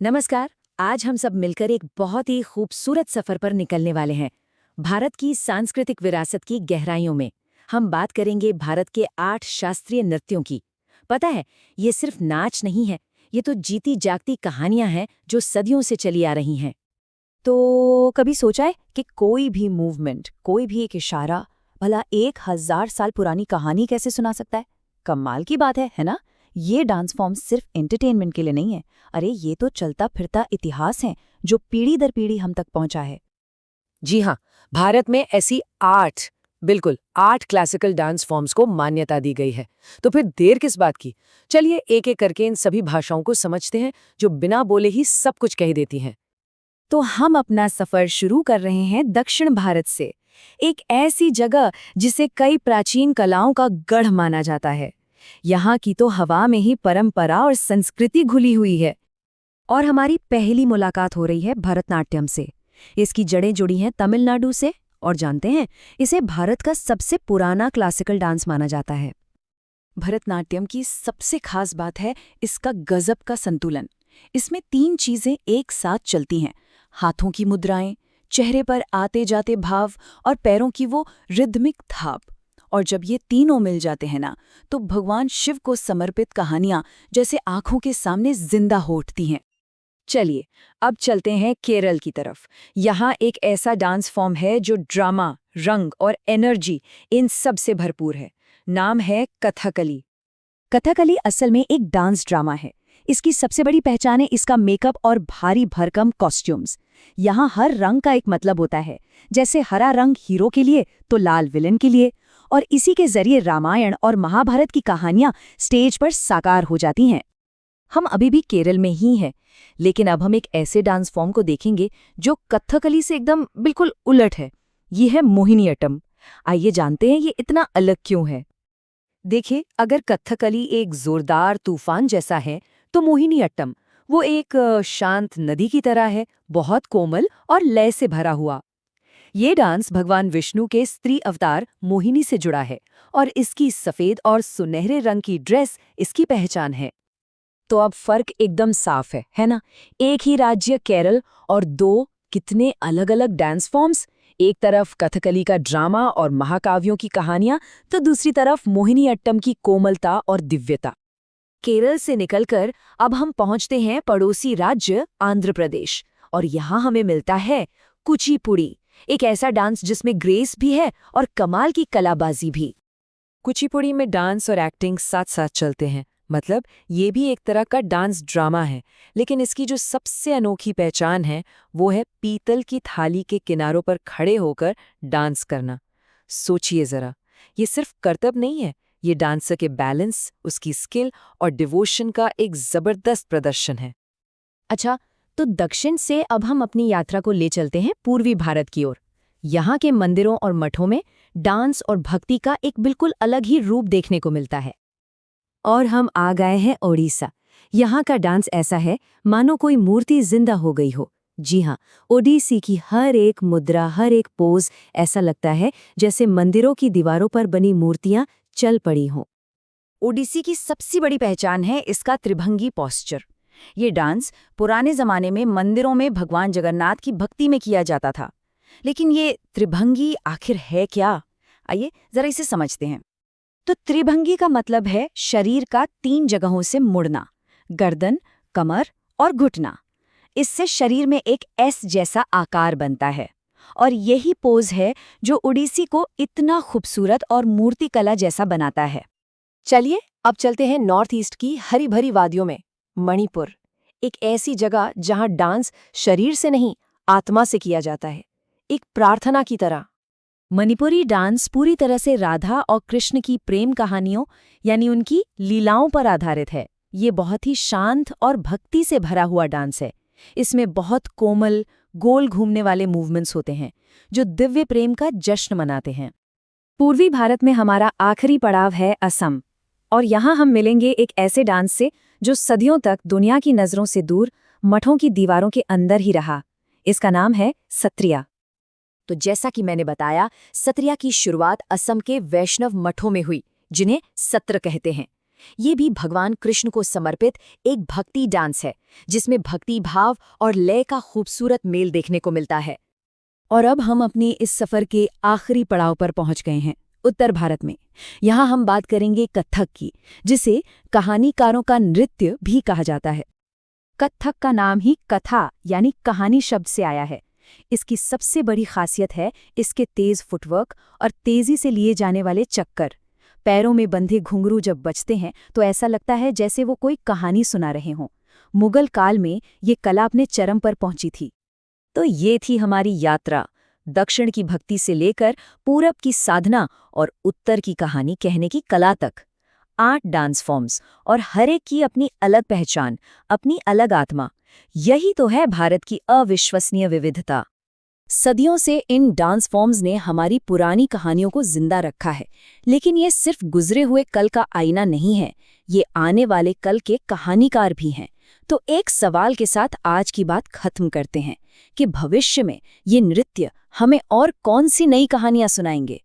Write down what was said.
नमस्कार। आज हम सब मिलकर एक बहुत ही खूबसूरत सफर पर निकलने वाले हैं। भारत की सांस्कृतिक विरासत की गहराइयों में हम बात करेंगे भारत के 8 शास्त्रीय नृत्यों की। पता है, ये सिर्फ नाच नहीं है, ये तो जीती जागती कहानियां हैं जो सदियों से चली आ रही हैं। तो कभी सोचा है कि कोई भी मूवमेंट, कोई भी एक इशारा भला 1000 साल पुरानी कहानी कैसे सुना सकता है? कमाल की बात है ना? ये डांस फॉर्म सिर्फ एंटरटेनमेंट के लिए नहीं है। अरे ये तो चलता फिरता इतिहास है जो पीढ़ी दर पीढ़ी हम तक पहुंचा है। जी हाँ, भारत में ऐसी 8 क्लासिकल डांस फॉर्म्स को मान्यता दी गई है। तो फिर देर किस बात की? चलिए एक एक करके इन सभी भाषाओं को समझते हैं जो बिना बोले ही सब कुछ कह देती हैं। तो हम अपना सफर शुरू कर रहे हैं दक्षिण भारत से, एक ऐसी जगह जिसे कई प्राचीन कलाओं का गढ़ माना जाता है। यहाँ की तो हवा में ही परंपरा और संस्कृति घुली हुई है। और हमारी पहली मुलाकात हो रही है भरतनाट्यम से। इसकी जड़ें जुड़ी हैं तमिलनाडु से, और जानते हैं, इसे भारत का सबसे पुराना क्लासिकल डांस माना जाता है। भरतनाट्यम की सबसे खास बात है इसका गजब का संतुलन। इसमें 3 चीजें एक साथ चलती हैं: हाथों की मुद्राएं, चेहरे पर आते जाते भाव और पैरों की वो रिदमिक थाप। और जब ये तीनों मिल जाते हैं ना, तो भगवान शिव को समर्पित कहानियां जैसे आंखों के सामने जिंदा हो उठती हैं। चलिए अब चलते हैं केरल की तरफ। यहाँ एक ऐसा डांस फॉर्म है जो ड्रामा, रंग और एनर्जी इन सब से भरपूर है। नाम है कथकली। कथकली असल में एक डांस ड्रामा है। इसकी सबसे बड़ी पहचान है इसका मेकअप और भारी भरकम कॉस्ट्यूम्स। यहाँ हर रंग का एक मतलब होता है। जैसे हरा रंग हीरो के लिए तो लाल विलन के लिए। और इसी के जरिए रामायण और महाभारत की कहानियां स्टेज पर साकार हो जाती हैं। हम अभी भी केरल में ही हैं, लेकिन अब हम एक ऐसे डांस फॉर्म को देखेंगे जो कथकली से एकदम बिल्कुल उलट है। ये है मोहिनीअट्टम। आइए जानते हैं ये इतना अलग क्यों है। देखिए, अगर कथकली एक जोरदार तूफान जैसा है, तो मोहिनीअट्टम वो एक शांत नदी की तरह है, बहुत कोमल और लय से भरा हुआ। ये डांस भगवान विष्णु के स्त्री अवतार मोहिनी से जुड़ा है और इसकी सफेद और सुनहरे रंग की ड्रेस इसकी पहचान है। तो अब फर्क एकदम साफ है ना? एक ही राज्य केरल और 2 कितने अलग अलग डांस फॉर्म्स। एक तरफ कथकली का ड्रामा और महाकाव्यों की कहानियां, तो दूसरी तरफ मोहिनीअट्टम की कोमलता और दिव्यता। केरल से निकलकर अब हम पहुंचते हैं पड़ोसी राज्य आंध्र प्रदेश, और यहाँ हमें मिलता है कुचिपुड़ी, एक ऐसा डांस जिसमें ग्रेस भी है और कमाल की कलाबाजी भी। कुचिपुड़ी में डांस और एक्टिंग साथ साथ चलते हैं, मतलब ये भी एक तरह का डांस ड्रामा है। लेकिन इसकी जो सबसे अनोखी पहचान है वो है पीतल की थाली के किनारों पर खड़े होकर डांस करना। सोचिए जरा, ये सिर्फ करतब नहीं है, ये डांसर के बैलेंस, उसकी स्किल और डिवोशन का एक जबरदस्त प्रदर्शन है। अच्छा, तो दक्षिण से अब हम अपनी यात्रा को ले चलते हैं पूर्वी भारत की ओर। यहाँ के मंदिरों और मठों में डांस और भक्ति का एक बिल्कुल अलग ही रूप देखने को मिलता है। और हम आ गए हैं ओडिशा। यहाँ का डांस ऐसा है मानो कोई मूर्ति जिंदा हो गई हो। जी हाँ, ओडिसी की हर एक मुद्रा, हर एक पोज ऐसा लगता है जैसे मंदिरों की दीवारों पर बनी मूर्तियां चल पड़ी हों। ओडिसी की सबसे बड़ी पहचान है इसका त्रिभंगी पोस्चर। ये डांस पुराने जमाने में मंदिरों में भगवान जगन्नाथ की भक्ति में किया जाता था। लेकिन ये त्रिभंगी आखिर है क्या? आइए जरा इसे समझते हैं। तो त्रिभंगी का मतलब है शरीर का 3 जगहों से मुड़ना: गर्दन, कमर और घुटना। इससे शरीर में एक एस जैसा आकार बनता है। और यही पोज है जो ओडिसी को इतना खूबसूरत और मूर्तिकला जैसा बनाता है। चलिए अब चलते हैं नॉर्थ ईस्ट की हरी भरी वादियों में। मणिपुर, एक ऐसी जगह जहां डांस शरीर से नहीं, आत्मा से किया जाता है, एक प्रार्थना की तरह। मणिपुरी डांस पूरी तरह से राधा और कृष्ण की प्रेम कहानियों यानी उनकी लीलाओं पर आधारित है। ये बहुत ही शांत और भक्ति से भरा हुआ डांस है। इसमें बहुत कोमल, गोल घूमने वाले मूवमेंट्स होते हैं जो दिव्य प्रेम का जश्न मनाते हैं। पूर्वी भारत में हमारा आखिरी पड़ाव है असम, और यहाँ हम मिलेंगे एक ऐसे डांस से जो सदियों तक दुनिया की नज़रों से दूर मठों की दीवारों के अंदर ही रहा। इसका नाम है सत्रिया। तो जैसा कि मैंने बताया, सत्रिया की शुरुआत असम के वैष्णव मठों में हुई, जिन्हें सत्र कहते हैं। ये भी भगवान कृष्ण को समर्पित एक भक्ति डांस है, जिसमें भक्ति भाव और लय का खूबसूरत मेल देखने को मिलता है। और अब हम अपने इस सफर के आखिरी पड़ाव पर पहुंच गए हैं, उत्तर भारत में। यहाँ हम बात करेंगे कथक की, जिसे कहानीकारों का नृत्य भी कहा जाता है। कथक का नाम ही कथा यानी कहानी शब्द से आया है। इसकी सबसे बड़ी खासियत है इसके तेज फुटवर्क और तेजी से लिए जाने वाले चक्कर। पैरों में बंधे घुंघरू जब बजते हैं तो ऐसा लगता है जैसे वो कोई कहानी सुना रहे हों। मुगल काल में ये कला अपने चरम पर पहुंची थी। तो ये थी हमारी यात्रा, दक्षिण की भक्ति से लेकर पूरब की साधना और उत्तर की कहानी कहने की कला तक। 8 डांस फॉर्म्स और हर एक की अपनी अलग पहचान, अपनी अलग आत्मा। यही तो है भारत की अविश्वसनीय विविधता। सदियों से इन डांस फॉर्म्स ने हमारी पुरानी कहानियों को जिंदा रखा है, लेकिन ये सिर्फ गुजरे हुए कल का आईना नहीं है, ये आने वाले कल के कहानीकार भी हैं। तो एक सवाल के साथ आज की बात खत्म करते हैं कि भविष्य में ये नृत्य हमें और कौन सी नई कहानियां सुनाएंगे।